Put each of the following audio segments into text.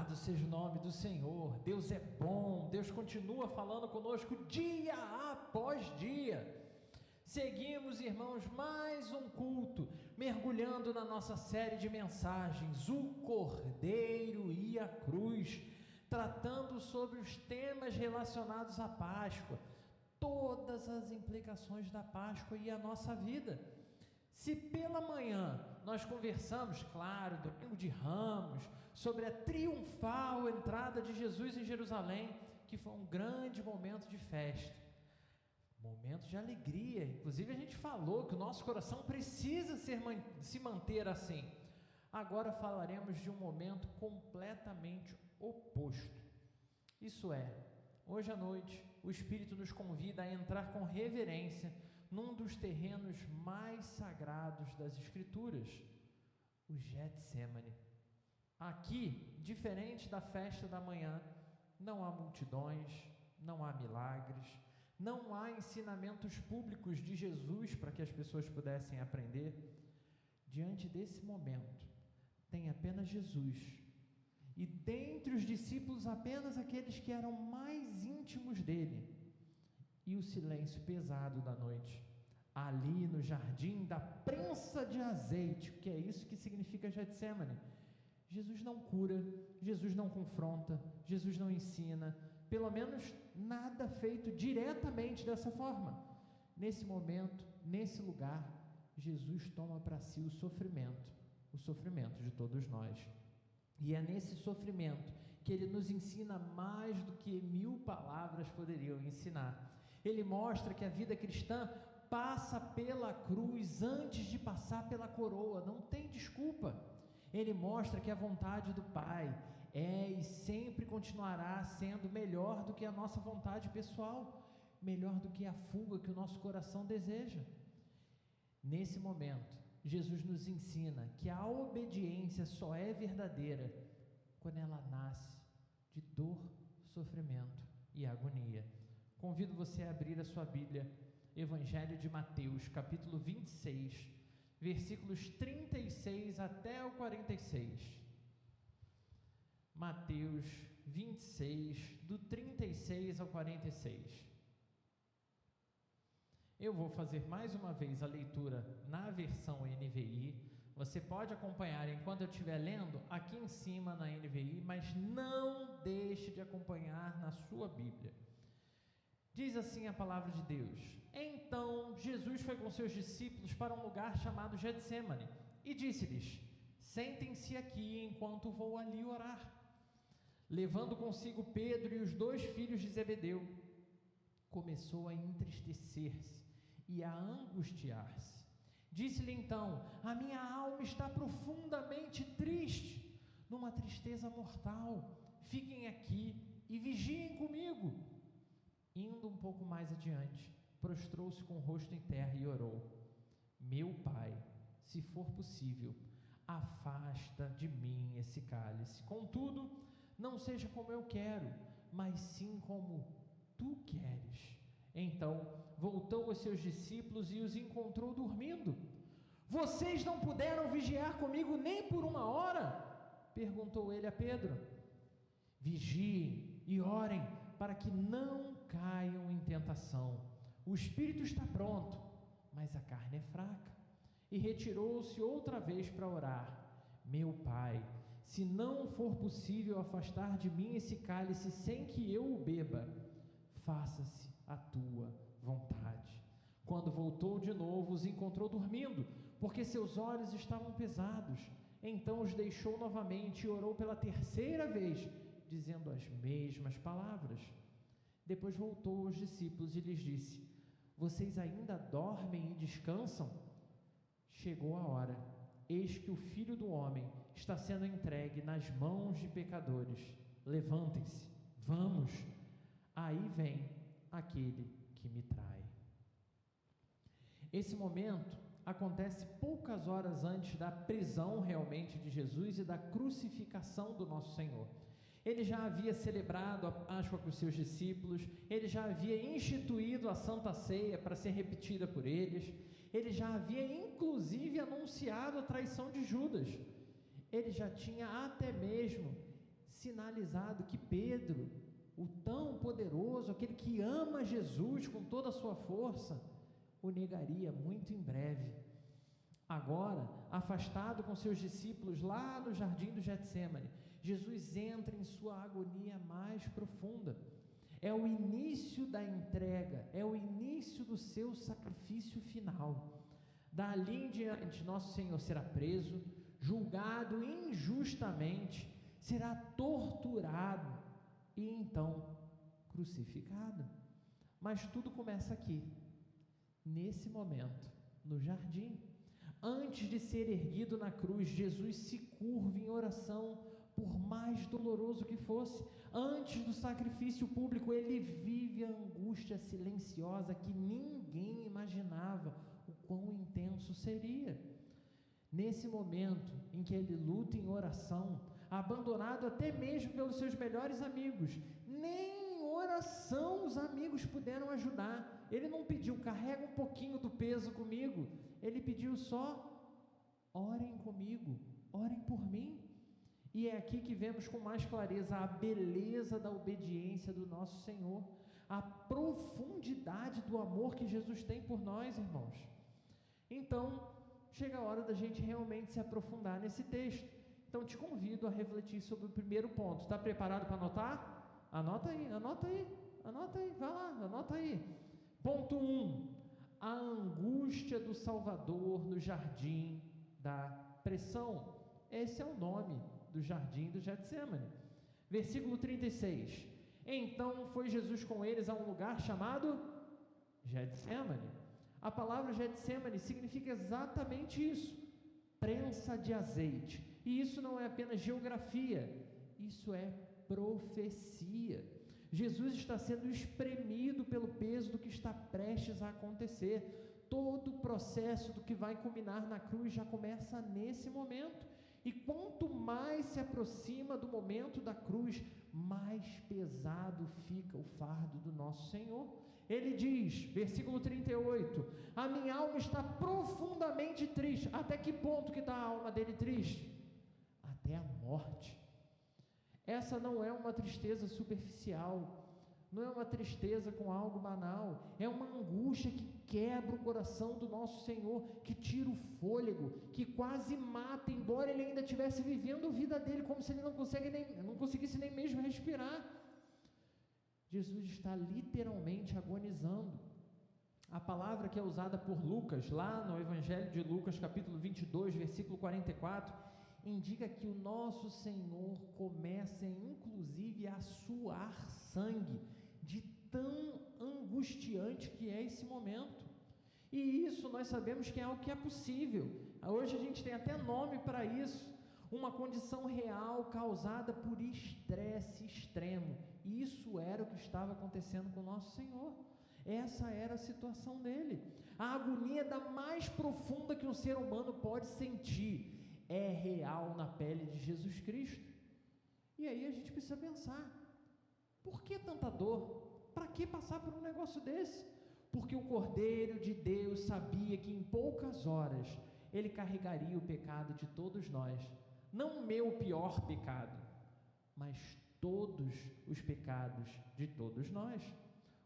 Louvado seja o nome do Senhor. Deus é bom, Deus continua falando conosco dia após dia. Seguimos, irmãos, mais um culto, mergulhando na nossa série de mensagens, o Cordeiro e a Cruz, tratando sobre os temas relacionados à Páscoa, todas as implicações da Páscoa e a nossa vida. Se pela manhã nós conversamos, claro, domingo de Ramos, sobre a triunfal entrada de Jesus em Jerusalém, que foi um grande momento de festa, momento de alegria, inclusive a gente falou que o nosso coração precisa se manter assim. Agora falaremos de um momento completamente oposto, isso é, hoje à noite o Espírito nos convida a entrar com reverência num dos terrenos mais sagrados das Escrituras, o Getsemane. Aqui, diferente da festa da manhã, não há multidões, não há milagres, não há ensinamentos públicos de Jesus para que as pessoas pudessem aprender. Diante desse momento, tem apenas Jesus, e dentre os discípulos apenas aqueles que eram mais íntimos dele, e o silêncio pesado da noite, ali no jardim da prensa de azeite, que é isso que significa Getsemane. Jesus não cura, Jesus não confronta, Jesus não ensina, pelo menos nada feito diretamente dessa forma. Nesse momento, nesse lugar, Jesus toma para si o sofrimento de todos nós, e é nesse sofrimento que ele nos ensina mais do que 1000 palavras poderiam ensinar. Ele mostra que a vida cristã passa pela cruz antes de passar pela coroa, não tem desculpa. Ele mostra que a vontade do Pai é e sempre continuará sendo melhor do que a nossa vontade pessoal, melhor do que a fuga que o nosso coração deseja. Nesse momento, Jesus nos ensina que a obediência só é verdadeira quando ela nasce de dor, sofrimento e agonia. Convido você a abrir a sua Bíblia, Evangelho de Mateus, capítulo 26, versículos 36 até o 46. Mateus 26, do 36 ao 46. Eu vou fazer mais uma vez a leitura na versão NVI. Você pode acompanhar enquanto eu estiver lendo aqui em cima na NVI, mas não deixe de acompanhar na sua Bíblia. Diz assim a palavra de Deus: Então Jesus foi com seus discípulos para um lugar chamado Getsemane e disse-lhes: Sentem-se aqui enquanto vou ali orar. Levando consigo Pedro e os 2 filhos de Zebedeu, começou a entristecer-se e a angustiar-se. Disse-lhe então: A minha alma está profundamente triste, numa tristeza mortal. Fiquem aqui e vigiem comigo. Indo um pouco mais adiante, prostrou-se com o rosto em terra e orou: Meu Pai, se for possível, afasta de mim esse cálice. Contudo, não seja como eu quero, mas sim como tu queres. Então voltou aos seus discípulos e os encontrou dormindo. Vocês não puderam vigiar comigo nem por 1 hora? Perguntou ele a Pedro. Vigiem e orem para que não caiam em tentação. O espírito está pronto, mas a carne é fraca. E retirou-se outra vez para orar: Meu Pai, se não for possível afastar de mim esse cálice sem que eu o beba, faça-se a tua vontade. Quando voltou de novo, os encontrou dormindo, porque seus olhos estavam pesados. Então os deixou novamente e orou pela 3ª vez, dizendo as mesmas palavras. Depois voltou aos discípulos e lhes disse: Vocês ainda dormem e descansam? Chegou a hora, eis que o Filho do Homem está sendo entregue nas mãos de pecadores. Levantem-se, vamos, aí vem aquele que me trai. Esse momento acontece poucas horas antes da prisão realmente de Jesus e da crucificação do nosso Senhor. Ele já havia celebrado a Páscoa com os seus discípulos, ele já havia instituído a Santa Ceia para ser repetida por eles, ele já havia inclusive anunciado a traição de Judas, ele já tinha até mesmo sinalizado que Pedro, o tão poderoso, aquele que ama Jesus com toda a sua força, o negaria muito em breve. Agora, afastado com seus discípulos lá no jardim do Getsêmani, Jesus entra em sua agonia mais profunda. É o início da entrega, é o início do seu sacrifício final. Dali em diante, nosso Senhor será preso, julgado injustamente, será torturado e então crucificado. Mas tudo começa aqui, nesse momento, no jardim. Antes de ser erguido na cruz, Jesus se curva em oração, por mais doloroso que fosse. Antes do sacrifício público, ele vive a angústia silenciosa que ninguém imaginava o quão intenso seria. Nesse momento em que ele luta em oração, abandonado até mesmo pelos seus melhores amigos, nem em oração os amigos puderam ajudar. Ele não pediu, carrega um pouquinho do peso comigo, ele pediu só, orem comigo, orem por mim. E é aqui que vemos com mais clareza a beleza da obediência do nosso Senhor, a profundidade do amor que Jesus tem por nós, irmãos. Então, chega a hora da gente realmente se aprofundar nesse texto. Então, te convido a refletir sobre o primeiro ponto. Está preparado para anotar? Anota aí, vai lá, anota aí. Ponto 1, a angústia do Salvador no jardim da pressão. Esse é o nome do jardim do Getsêmani. Versículo 36, então foi Jesus com eles a um lugar chamado Getsêmani. A palavra Getsêmani significa exatamente isso, prensa de azeite. E isso não é apenas geografia, isso é profecia. Jesus está sendo espremido pelo peso do que está prestes a acontecer. Todo o processo do que vai culminar na cruz já começa nesse momento. E quanto mais se aproxima do momento da cruz, mais pesado fica o fardo do nosso Senhor. Ele diz, versículo 38, a minha alma está profundamente triste. Até que ponto que está a alma dele triste? Até a morte. Essa não é uma tristeza superficial, não é uma tristeza com algo banal, é uma angústia que quebra o coração do nosso Senhor, que tira o fôlego, que quase mata, embora ele ainda estivesse vivendo a vida dele, como se ele não conseguisse nem mesmo respirar. Jesus está literalmente agonizando. A palavra que é usada por Lucas, lá no Evangelho de Lucas, capítulo 22, versículo 44, indica que o nosso Senhor começa, inclusive, a suar sangue, de tão angustiante que é esse momento. E isso nós sabemos que é algo que é possível. Hoje a gente tem até nome para isso, uma condição real causada por estresse extremo. Isso era o que estava acontecendo com o nosso Senhor. Essa era a situação dele. A agonia da mais profunda que um ser humano pode sentir é real na pele de Jesus Cristo. E aí a gente precisa pensar, por que tanta dor? Para que passar por um negócio desse? Porque o Cordeiro de Deus sabia que em poucas horas ele carregaria o pecado de todos nós. Não o meu pior pecado, mas todos os pecados de todos nós.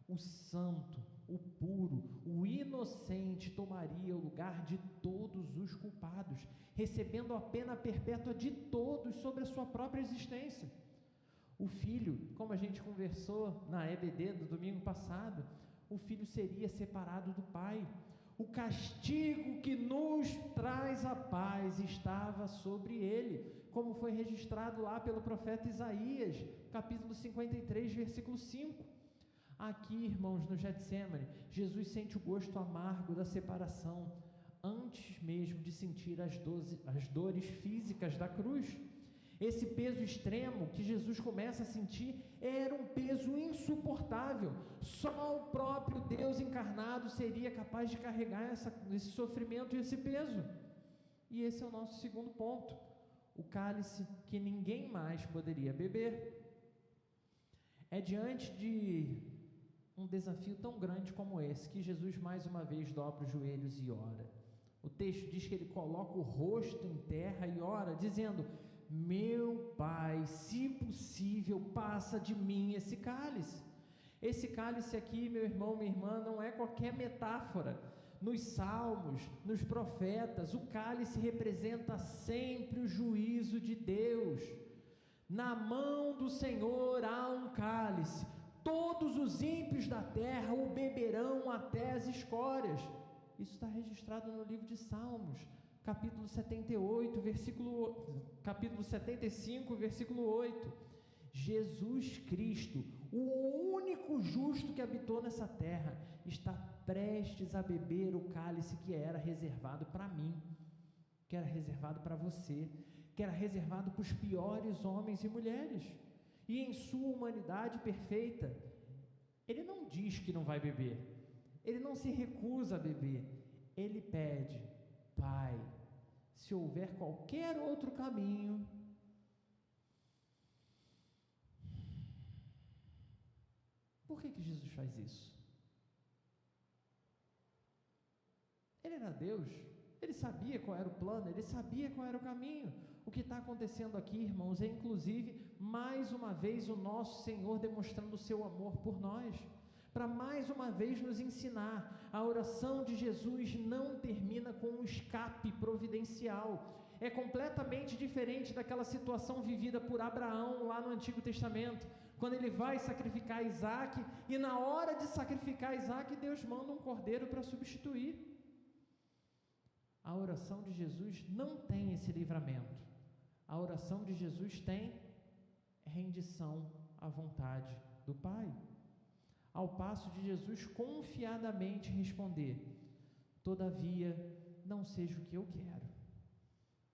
O santo, o puro, o inocente tomaria o lugar de todos os culpados, recebendo a pena perpétua de todos sobre a sua própria existência. O filho, como a gente conversou na EBD do domingo passado, o filho seria separado do pai. O castigo que nos traz a paz estava sobre ele, como foi registrado lá pelo profeta Isaías, capítulo 53, versículo 5. Aqui, irmãos, no Getsêmani, Jesus sente o gosto amargo da separação, antes mesmo de sentir as dores físicas da cruz. Esse peso extremo que Jesus começa a sentir era um peso insuportável. Só o próprio Deus encarnado seria capaz de carregar esse sofrimento e esse peso. E esse é o nosso segundo ponto, o cálice que ninguém mais poderia beber. É diante de um desafio tão grande como esse que Jesus mais uma vez dobra os joelhos e ora. O texto diz que ele coloca o rosto em terra e ora, dizendo: meu Pai, se possível, passa de mim esse cálice. Esse cálice aqui, meu irmão, minha irmã, não é qualquer metáfora. Nos salmos, nos profetas, o cálice representa sempre o juízo de Deus. Na mão do Senhor há um cálice, todos os ímpios da terra o beberão até as escórias. Isso está registrado no livro de Salmos, capítulo 78, capítulo 75, versículo 8. Jesus Cristo, o único justo que habitou nessa terra, está prestes a beber o cálice que era reservado para mim, que era reservado para você, que era reservado para os piores homens e mulheres. E em sua humanidade perfeita, ele não diz que não vai beber, ele não se recusa a beber, ele pede: Pai, se houver qualquer outro caminho, por que Jesus faz isso? Ele era Deus, ele sabia qual era o plano, ele sabia qual era o caminho. O que está acontecendo aqui, irmãos, é inclusive, mais uma vez, o nosso Senhor demonstrando o seu amor por nós, para mais uma vez nos ensinar. A oração de Jesus não termina com um escape providencial, é completamente diferente daquela situação vivida por Abraão lá no Antigo Testamento, quando ele vai sacrificar Isaque, e na hora de sacrificar Isaque, Deus manda um cordeiro para substituir. A oração de Jesus não tem esse livramento. A oração de Jesus tem rendição à vontade do Pai, ao passo de Jesus confiadamente responder: todavia, não seja o que eu quero,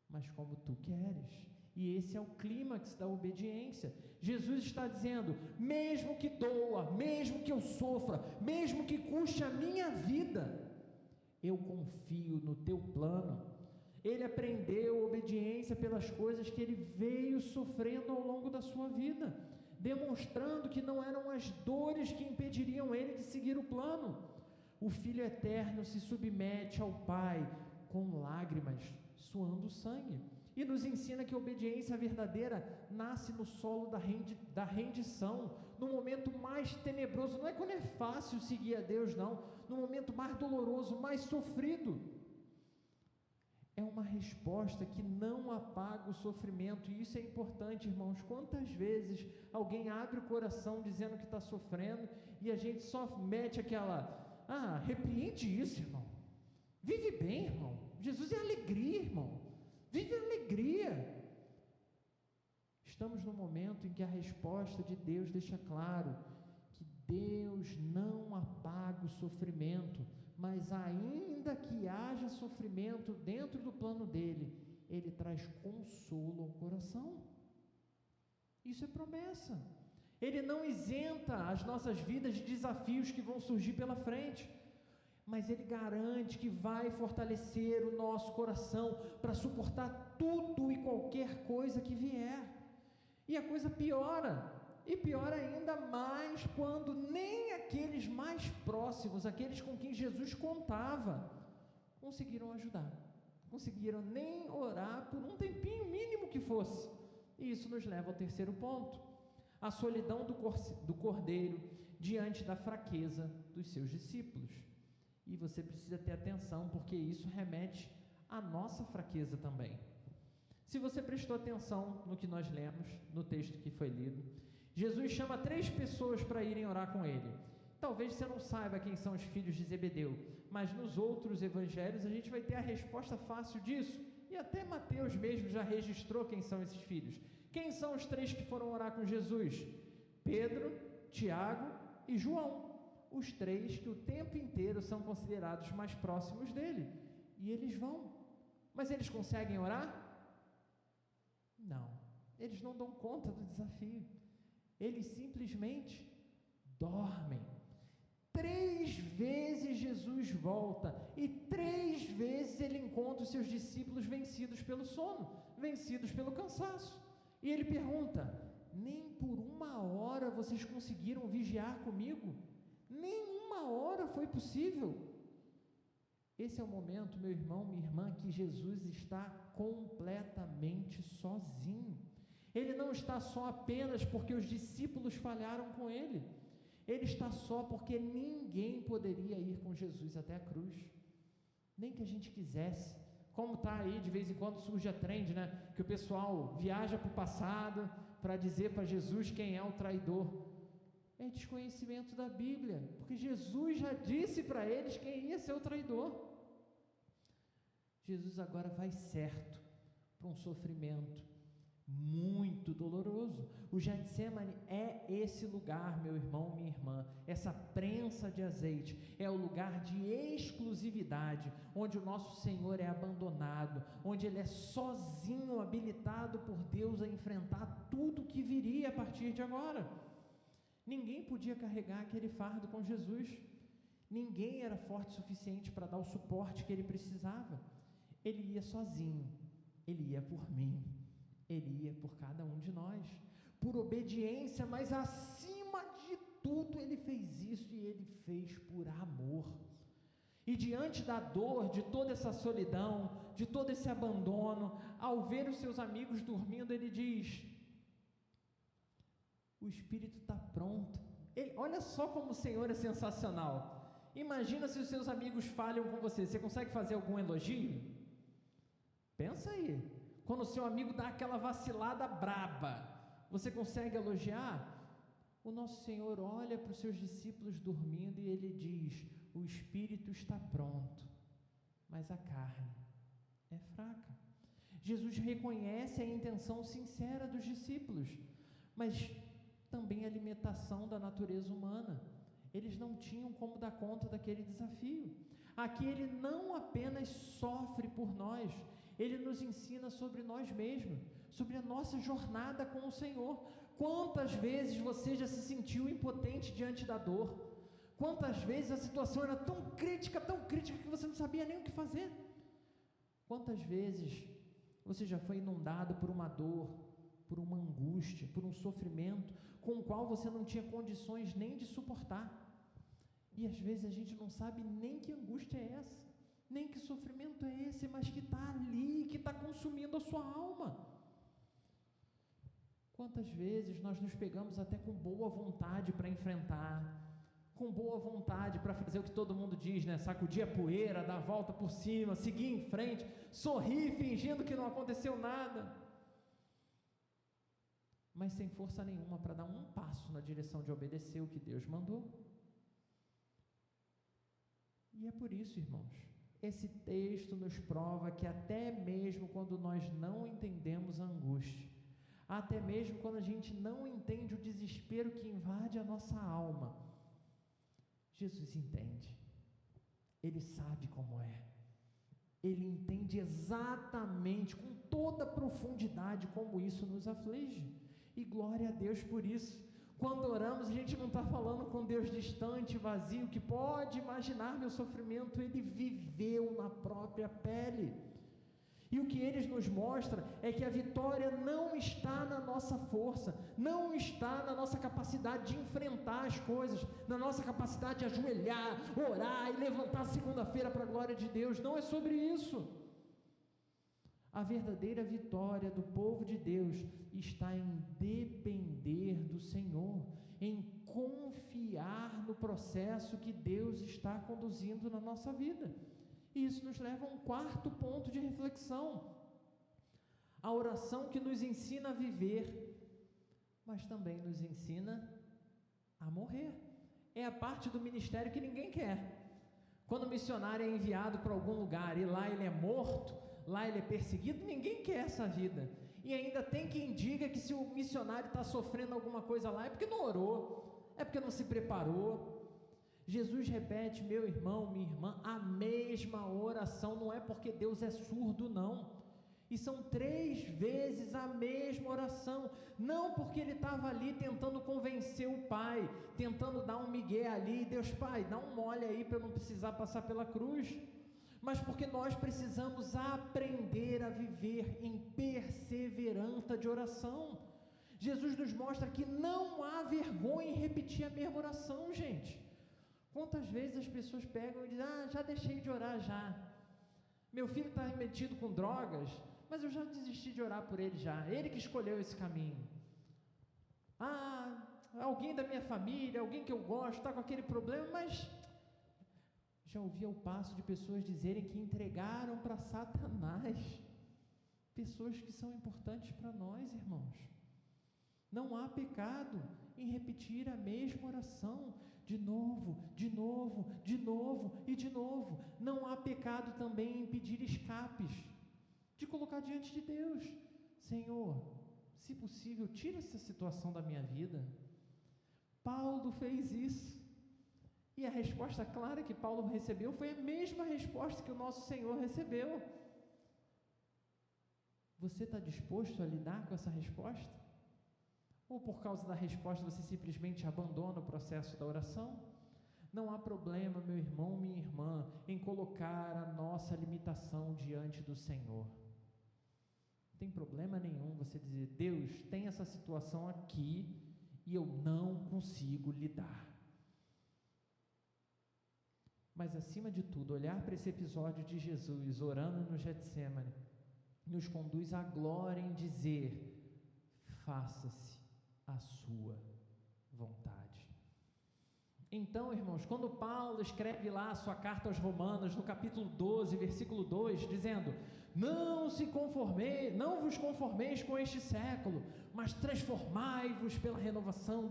mas como tu queres. E esse é o clímax da obediência. Jesus está dizendo: mesmo que doa, mesmo que eu sofra, mesmo que custe a minha vida, eu confio no teu plano. Ele aprendeu obediência pelas coisas que ele veio sofrendo ao longo da sua vida, demonstrando que não eram as dores que impediriam ele de seguir o plano. O Filho Eterno se submete ao Pai com lágrimas, suando sangue, e nos ensina que a obediência verdadeira nasce no solo da rendição, no momento mais tenebroso. Não é quando é fácil seguir a Deus, não, no momento mais doloroso, mais sofrido. É uma resposta que não apaga o sofrimento, e isso é importante, irmãos. Quantas vezes alguém abre o coração dizendo que está sofrendo, e a gente só mete aquela: repreende isso, irmão, vive bem, irmão, Jesus é alegria, irmão, vive alegria. Estamos no momento em que a resposta de Deus deixa claro que Deus não apaga o sofrimento, mas ainda que haja sofrimento dentro do plano dele, ele traz consolo ao coração. Isso é promessa. Ele não isenta as nossas vidas de desafios que vão surgir pela frente, mas ele garante que vai fortalecer o nosso coração para suportar tudo e qualquer coisa que vier. E a coisa piora, e piora ainda mais quando nem aqueles mais próximos, aqueles com quem Jesus contava, conseguiram ajudar, conseguiram nem orar por um tempinho mínimo que fosse. E isso nos leva ao terceiro ponto: a solidão do cordeiro diante da fraqueza dos seus discípulos. E você precisa ter atenção, porque isso remete à nossa fraqueza também. Se você prestou atenção no que nós lemos, no texto que foi lido, Jesus chama 3 pessoas para irem orar com ele. Talvez você não saiba quem são os filhos de Zebedeu, mas nos outros evangelhos a gente vai ter a resposta fácil disso, e até Mateus mesmo já registrou quem são esses filhos. Quem são os 3 que foram orar com Jesus? Pedro, Tiago e João, os 3 que o tempo inteiro são considerados mais próximos dele, e eles vão, mas eles conseguem orar? Não, eles não dão conta do desafio, eles simplesmente dormem. 3 vezes Jesus volta, e 3 vezes ele encontra os seus discípulos vencidos pelo sono, vencidos pelo cansaço, e ele pergunta: nem por 1 hora vocês conseguiram vigiar comigo? Nem 1 hora foi possível? Esse é o momento, meu irmão, minha irmã, que Jesus está completamente sozinho. Ele não está só apenas porque os discípulos falharam com ele. Ele está só porque ninguém poderia ir com Jesus até a cruz, nem que a gente quisesse. Como está aí, de vez em quando surge a trend, né? Que o pessoal viaja para o passado para dizer para Jesus quem é o traidor. É desconhecimento da Bíblia, porque Jesus já disse para eles quem ia ser o traidor. Jesus agora vai certo para um sofrimento muito doloroso. O Getsemane é esse lugar, meu irmão, minha irmã, essa prensa de azeite, é o lugar de exclusividade, onde o nosso Senhor é abandonado, onde Ele é sozinho habilitado por Deus a enfrentar tudo que viria a partir de agora. Ninguém podia carregar aquele fardo com Jesus, ninguém era forte o suficiente para dar o suporte que Ele precisava. Ele ia sozinho, Ele ia por mim, Ele ia por cada um de nós, por obediência, mas acima de tudo Ele fez isso, e Ele fez por amor. E diante da dor, de toda essa solidão, de todo esse abandono, ao ver os seus amigos dormindo, Ele diz: o espírito está pronto. Olha só como o Senhor é sensacional. Imagina se os seus amigos falham com você, você consegue fazer algum elogio? Pensa aí, quando o seu amigo dá aquela vacilada braba, você consegue elogiar? O nosso Senhor olha para os seus discípulos dormindo e Ele diz: o espírito está pronto, mas a carne é fraca. Jesus reconhece a intenção sincera dos discípulos, mas também a limitação da natureza humana. Eles não tinham como dar conta daquele desafio. Aqui Ele não apenas sofre por nós, Ele nos ensina sobre nós mesmos, sobre a nossa jornada com o Senhor. Quantas vezes você já se sentiu impotente diante da dor? Quantas vezes a situação era tão crítica que você não sabia nem o que fazer? Quantas vezes você já foi inundado por uma dor, por uma angústia, por um sofrimento com o qual você não tinha condições nem de suportar? E às vezes a gente não sabe nem que angústia é essa, nem que sofrimento é esse, mas que está ali, que está consumindo a sua alma. Quantas vezes nós nos pegamos até com boa vontade para enfrentar, com boa vontade para fazer o que todo mundo diz, né? Sacudir a poeira, dar a volta por cima, seguir em frente, sorrir fingindo que não aconteceu nada, mas sem força nenhuma para dar um passo na direção de obedecer o que Deus mandou. E é por isso, irmãos, esse texto nos prova que até mesmo quando nós não entendemos a angústia, até mesmo quando a gente não entende o desespero que invade a nossa alma, Jesus entende, Ele sabe como é, Ele entende exatamente, com toda a profundidade, como isso nos aflige, e glória a Deus por isso. Quando oramos, a gente não está falando com Deus distante, vazio, que pode imaginar meu sofrimento. Ele viveu na própria pele. E o que Ele nos mostra é que a vitória não está na nossa força, não está na nossa capacidade de enfrentar as coisas, na nossa capacidade de ajoelhar, orar e levantar segunda-feira para a glória de Deus. Não é sobre isso. A verdadeira vitória do povo de Deus está em depender do Senhor, em confiar no processo que Deus está conduzindo na nossa vida. E isso nos leva a um quarto ponto de reflexão: a oração que nos ensina a viver, mas também nos ensina a morrer. É a parte do ministério que ninguém quer. Quando o missionário é enviado para algum lugar e lá ele é morto, lá ele é perseguido, ninguém quer essa vida. E ainda tem quem diga que se o missionário está sofrendo alguma coisa lá, é porque não orou, é porque não se preparou. Jesus repete, meu irmão, minha irmã, a mesma oração, não é porque Deus é surdo, não. E são 3 vezes a mesma oração, não porque ele estava ali tentando convencer o Pai, tentando dar um migué ali, Deus Pai, dá um mole aí para eu não precisar passar pela cruz, mas porque nós precisamos aprender a viver em perseverança de oração. Jesus nos mostra que não há vergonha em repetir a mesma oração, gente. Quantas vezes as pessoas pegam e dizem, já deixei de orar já, meu filho está metido com drogas, mas eu já desisti de orar por ele já, ele que escolheu esse caminho. Alguém da minha família, alguém que eu gosto, está com aquele problema, mas já ouvi ao passo de pessoas dizerem que entregaram para Satanás pessoas que são importantes para nós, irmãos. Não há pecado em repetir a mesma oração de novo, de novo, de novo e de novo. Não há pecado também em pedir escapes, de colocar diante de Deus: Senhor, se possível, tira essa situação da minha vida. Paulo fez isso, e a resposta clara que Paulo recebeu foi a mesma resposta que o nosso Senhor recebeu. Você está disposto a lidar com essa resposta? Ou por causa da resposta você simplesmente abandona o processo da oração? Não há problema, meu irmão, minha irmã, em colocar a nossa limitação diante do Senhor. Não tem problema nenhum você dizer: Deus, tem essa situação aqui e eu não consigo lidar. Mas acima de tudo, olhar para esse episódio de Jesus orando no Getsêmani nos conduz à glória em dizer: faça-se a sua vontade. Então, irmãos, quando Paulo escreve lá a sua carta aos Romanos, no capítulo 12, versículo 2, dizendo: não vos conformeis com este século, mas transformai-vos pela renovação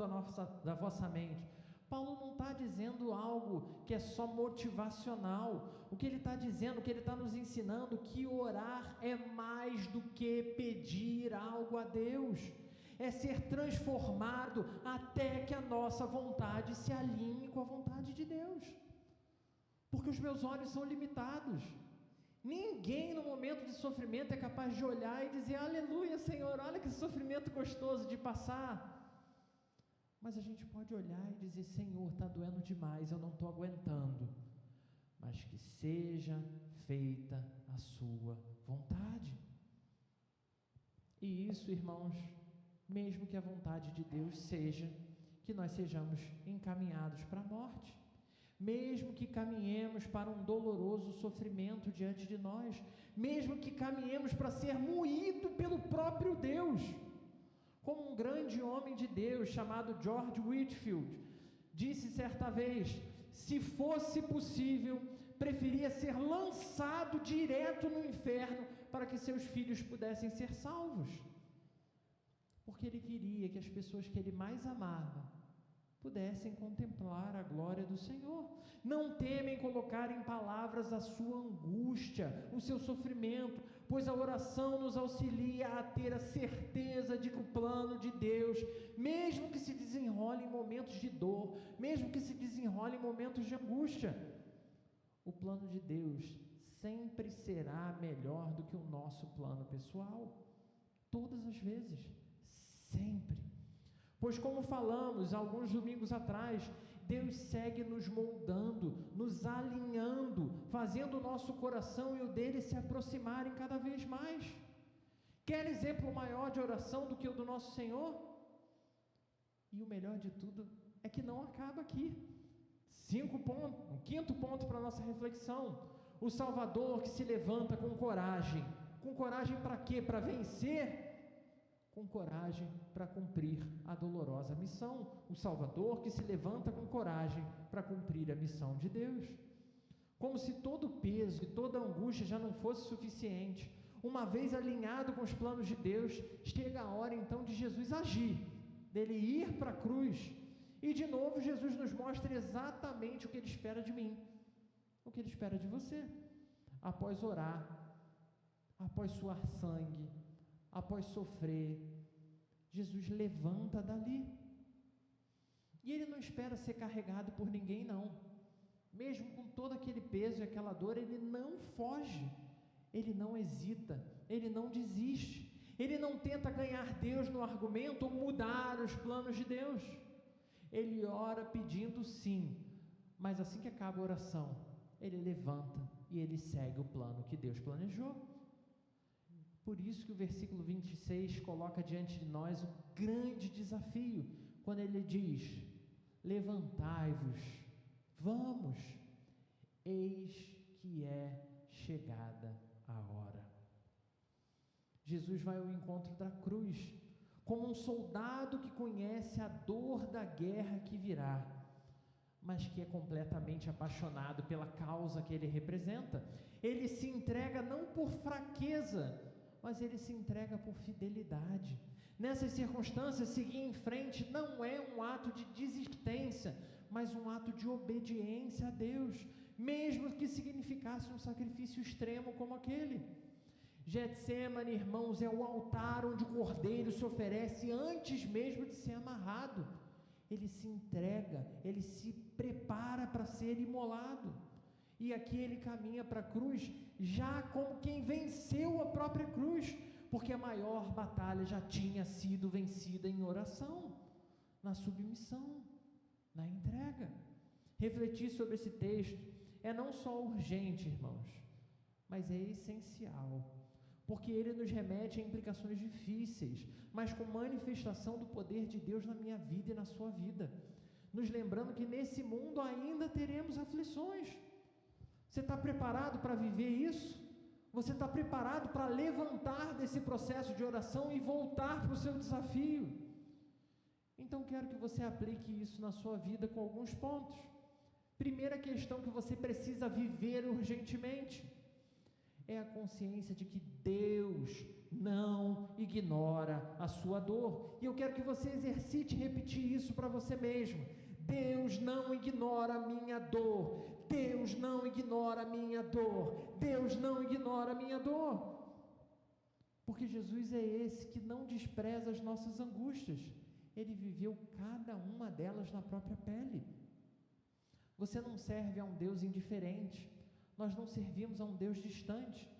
da vossa mente. Paulo não está dizendo algo que é só motivacional. O que ele está dizendo, o que ele está nos ensinando, que orar é mais do que pedir algo a Deus, é ser transformado até que a nossa vontade se alinhe com a vontade de Deus, porque os meus olhos são limitados. Ninguém no momento de sofrimento é capaz de olhar e dizer: aleluia, Senhor, olha que sofrimento gostoso de passar. Mas a gente pode olhar e dizer: Senhor, está doendo demais, eu não estou aguentando, mas que seja feita a sua vontade. E isso, irmãos, mesmo que a vontade de Deus seja que nós sejamos encaminhados para a morte, mesmo que caminhemos para um doloroso sofrimento diante de nós, mesmo que caminhemos para ser moído pelo próprio Deus, como um grande homem de Deus chamado George Whitefield disse certa vez: se fosse possível, preferia ser lançado direto no inferno para que seus filhos pudessem ser salvos, porque ele queria que as pessoas que ele mais amava pudessem contemplar a glória do Senhor. Não temem colocar em palavras a sua angústia, o seu sofrimento, pois a oração nos auxilia a ter a certeza de que o plano de Deus, mesmo que se desenrole em momentos de dor, mesmo que se desenrole em momentos de angústia, o plano de Deus sempre será melhor do que o nosso plano pessoal, todas as vezes, sempre. Pois, como falamos alguns domingos atrás, Deus segue nos moldando, nos alinhando, fazendo o nosso coração e o dele se aproximarem cada vez mais. Quer exemplo maior de oração do que o do nosso Senhor? E o melhor de tudo é que não acaba aqui. 5 pontos, um quinto ponto para a nossa reflexão: o Salvador que se levanta com coragem. Com coragem para quê? Para vencer? Com coragem para cumprir a dolorosa missão. O Salvador que se levanta com coragem para cumprir a missão de Deus. Como se todo o peso e toda a angústia já não fosse suficiente, uma vez alinhado com os planos de Deus, chega a hora então de Jesus agir, dele ir para a cruz. E de novo Jesus nos mostra exatamente o que ele espera de mim, o que ele espera de você. Após orar, após suar sangue, após sofrer, Jesus levanta dali. E ele não espera ser carregado por ninguém, não. Mesmo com todo aquele peso e aquela dor, ele não foge, ele não hesita, ele não desiste, ele não tenta ganhar Deus no argumento ou mudar os planos de Deus. Ele ora pedindo sim, mas assim que acaba a oração, ele levanta e ele segue o plano que Deus planejou. Por isso que o versículo 26 coloca diante de nós um grande desafio, quando ele diz: levantai-vos, vamos, eis que é chegada a hora. Jesus vai ao encontro da cruz, como um soldado que conhece a dor da guerra que virá, mas que é completamente apaixonado pela causa que ele representa. Ele se entrega não por fraqueza, mas ele se entrega por fidelidade. Nessas circunstâncias, seguir em frente não é um ato de desistência, mas um ato de obediência a Deus, mesmo que significasse um sacrifício extremo como aquele. Getsêmani, irmãos, é o altar onde o cordeiro se oferece antes mesmo de ser amarrado. Ele se entrega, ele se prepara para ser imolado. E aqui ele caminha para a cruz, já como quem venceu a própria cruz, porque a maior batalha já tinha sido vencida em oração, na submissão, na entrega. Refletir sobre esse texto é não só urgente, irmãos, mas é essencial, porque ele nos remete a implicações difíceis, mas com manifestação do poder de Deus na minha vida e na sua vida, nos lembrando que nesse mundo ainda teremos aflições. Você está preparado para viver isso? Você está preparado para levantar desse processo de oração e voltar para o seu desafio? Então quero que você aplique isso na sua vida com alguns pontos. Primeira questão que você precisa viver urgentemente é a consciência de que Deus não ignora a sua dor. E eu quero que você exercite repetir isso para você mesmo. Deus não ignora a minha dor. Deus não ignora a minha dor. Deus não ignora a minha dor. Porque Jesus é esse que não despreza as nossas angústias. Ele viveu cada uma delas na própria pele. Você não serve a um Deus indiferente. Nós não servimos a um Deus distante,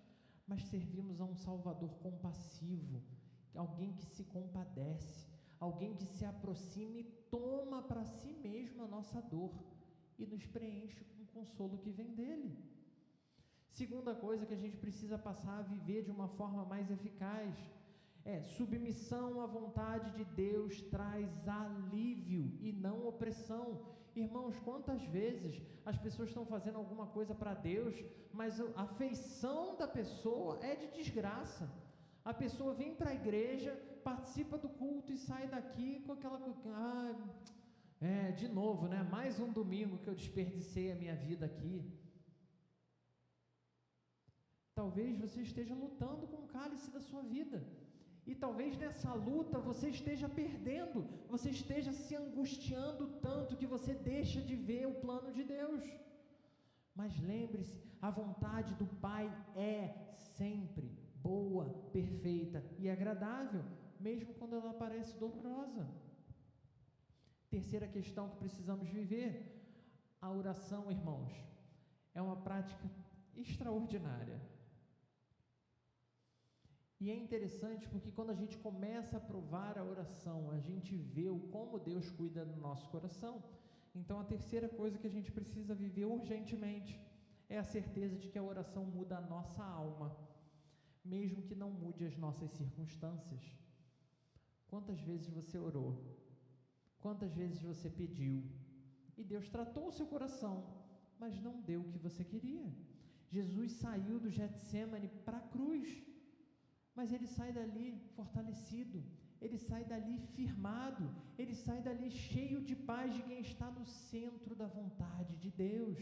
mas servimos a um Salvador compassivo, alguém que se compadece, alguém que se aproxima e toma para si mesmo a nossa dor e nos preenche com o consolo que vem dele. Segunda coisa que a gente precisa passar a viver de uma forma mais eficaz é submissão à vontade de Deus traz alívio e não opressão. Irmãos, quantas vezes as pessoas estão fazendo alguma coisa para Deus, mas a feição da pessoa é de desgraça. A pessoa vem para a igreja, participa do culto e sai daqui com aquela coisa, de novo, né? Mais um domingo que eu desperdicei a minha vida aqui. Talvez você esteja lutando com o cálice da sua vida. E talvez nessa luta você esteja perdendo, você esteja se angustiando tanto que você deixa de ver o plano de Deus. Mas lembre-se, a vontade do Pai é sempre boa, perfeita e agradável, mesmo quando ela parece dolorosa. Terceira questão que precisamos viver, a oração, irmãos, é uma prática extraordinária. E é interessante porque quando a gente começa a provar a oração, a gente vê o como Deus cuida do nosso coração. Então a terceira coisa que a gente precisa viver urgentemente é a certeza de que a oração muda a nossa alma, mesmo que não mude as nossas circunstâncias. Quantas vezes você orou? Quantas vezes você pediu? E Deus tratou o seu coração, mas não deu o que você queria. Jesus saiu do Getsêmani para a cruz, mas ele sai dali fortalecido, ele sai dali firmado, ele sai dali cheio de paz de quem está no centro da vontade de Deus.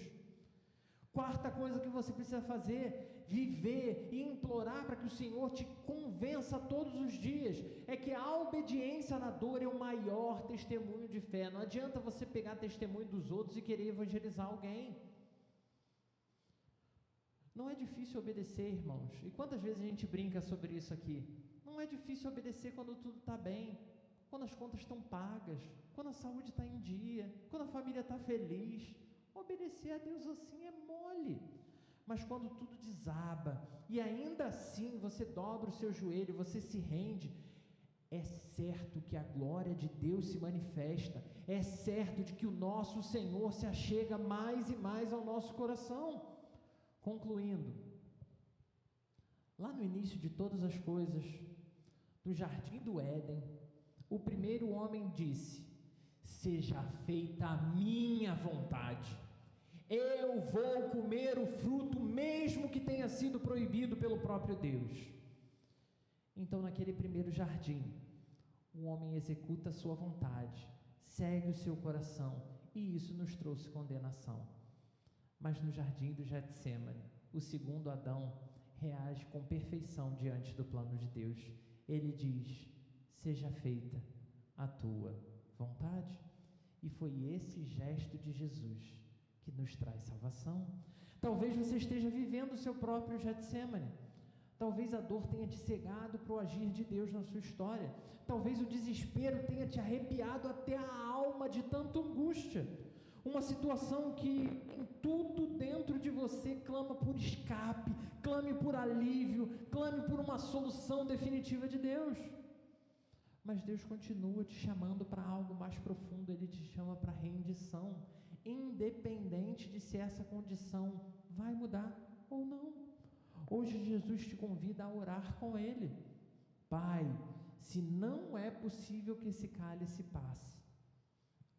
Quarta coisa que você precisa fazer, viver e implorar para que o Senhor te convença todos os dias, é que a obediência na dor é o maior testemunho de fé. Não adianta você pegar testemunho dos outros e querer evangelizar alguém. Não é difícil obedecer, irmãos. E quantas vezes a gente brinca sobre isso aqui? Não é difícil obedecer quando tudo está bem, quando as contas estão pagas, quando a saúde está em dia, quando a família está feliz. Obedecer a Deus assim é mole. Mas quando tudo desaba e ainda assim você dobra o seu joelho, você se rende, é certo que a glória de Deus se manifesta, é certo de que o nosso Senhor se achega mais e mais ao nosso coração. Concluindo, lá no início de todas as coisas, no jardim do Éden, o primeiro homem disse: seja feita a minha vontade, eu vou comer o fruto mesmo que tenha sido proibido pelo próprio Deus. Então, naquele primeiro jardim, o homem executa a sua vontade, segue o seu coração, e isso nos trouxe condenação. Mas no jardim do Getsêmani, o segundo Adão reage com perfeição diante do plano de Deus. Ele diz: seja feita a tua vontade. E foi esse gesto de Jesus que nos traz salvação. Talvez você esteja vivendo o seu próprio Getsêmani. Talvez a dor tenha te cegado para o agir de Deus na sua história. Talvez o desespero tenha te arrepiado até a alma de tanta angústia. Uma situação que em tudo dentro de você clama por escape, clame por alívio, clame por uma solução definitiva de Deus. Mas Deus continua te chamando para algo mais profundo. Ele te chama para rendição, independente de se essa condição vai mudar ou não. Hoje Jesus te convida a orar com Ele. Pai, se não é possível que esse cálice passe,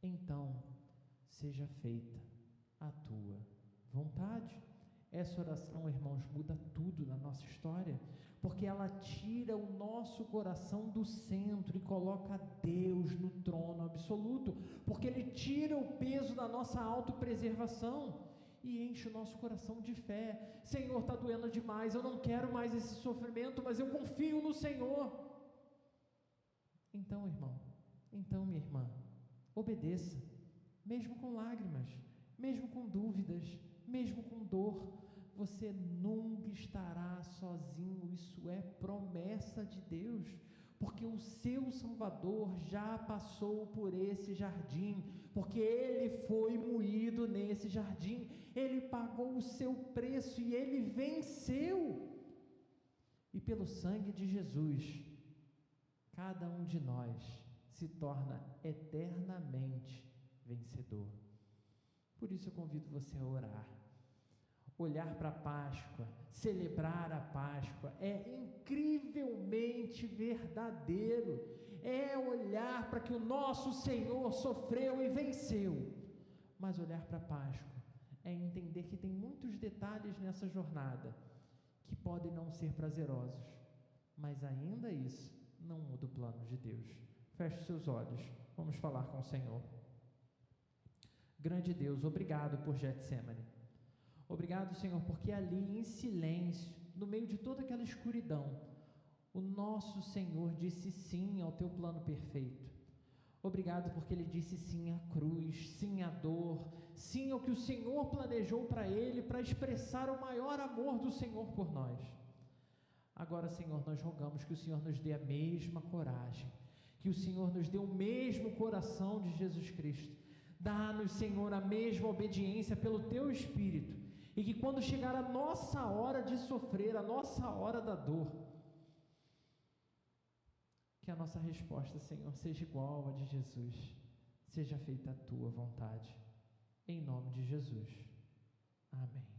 então seja feita a tua vontade. Essa oração, irmãos, muda tudo na nossa história, porque ela tira o nosso coração do centro e coloca Deus no trono absoluto, porque Ele tira o peso da nossa autopreservação e enche o nosso coração de fé. Senhor, está doendo demais, eu não quero mais esse sofrimento, mas eu confio no Senhor. Então, irmão, então, minha irmã, obedeça, mesmo com lágrimas, mesmo com dúvidas, mesmo com dor. Você nunca estará sozinho, isso é promessa de Deus, porque o seu Salvador já passou por esse jardim, porque Ele foi moído nesse jardim, Ele pagou o seu preço e Ele venceu. E pelo sangue de Jesus, cada um de nós se torna eternamente vencedor. Por isso eu convido você a orar, olhar para a Páscoa, celebrar a Páscoa, é incrivelmente verdadeiro, é olhar para que o nosso Senhor sofreu e venceu, mas olhar para a Páscoa é entender que tem muitos detalhes nessa jornada que podem não ser prazerosos, mas ainda isso não muda o plano de Deus. Feche seus olhos, vamos falar com o Senhor. Grande Deus, obrigado por Getsêmani. Obrigado, Senhor, porque ali em silêncio, no meio de toda aquela escuridão, o nosso Senhor disse sim ao teu plano perfeito. Obrigado porque Ele disse sim à cruz, sim à dor, sim ao que o Senhor planejou para Ele, para expressar o maior amor do Senhor por nós. Agora, Senhor, nós rogamos que o Senhor nos dê a mesma coragem, que o Senhor nos dê o mesmo coração de Jesus Cristo. Dá-nos, Senhor, a mesma obediência pelo Teu Espírito, e que quando chegar a nossa hora de sofrer, a nossa hora da dor, que a nossa resposta, Senhor, seja igual à de Jesus, seja feita a Tua vontade, em nome de Jesus, amém.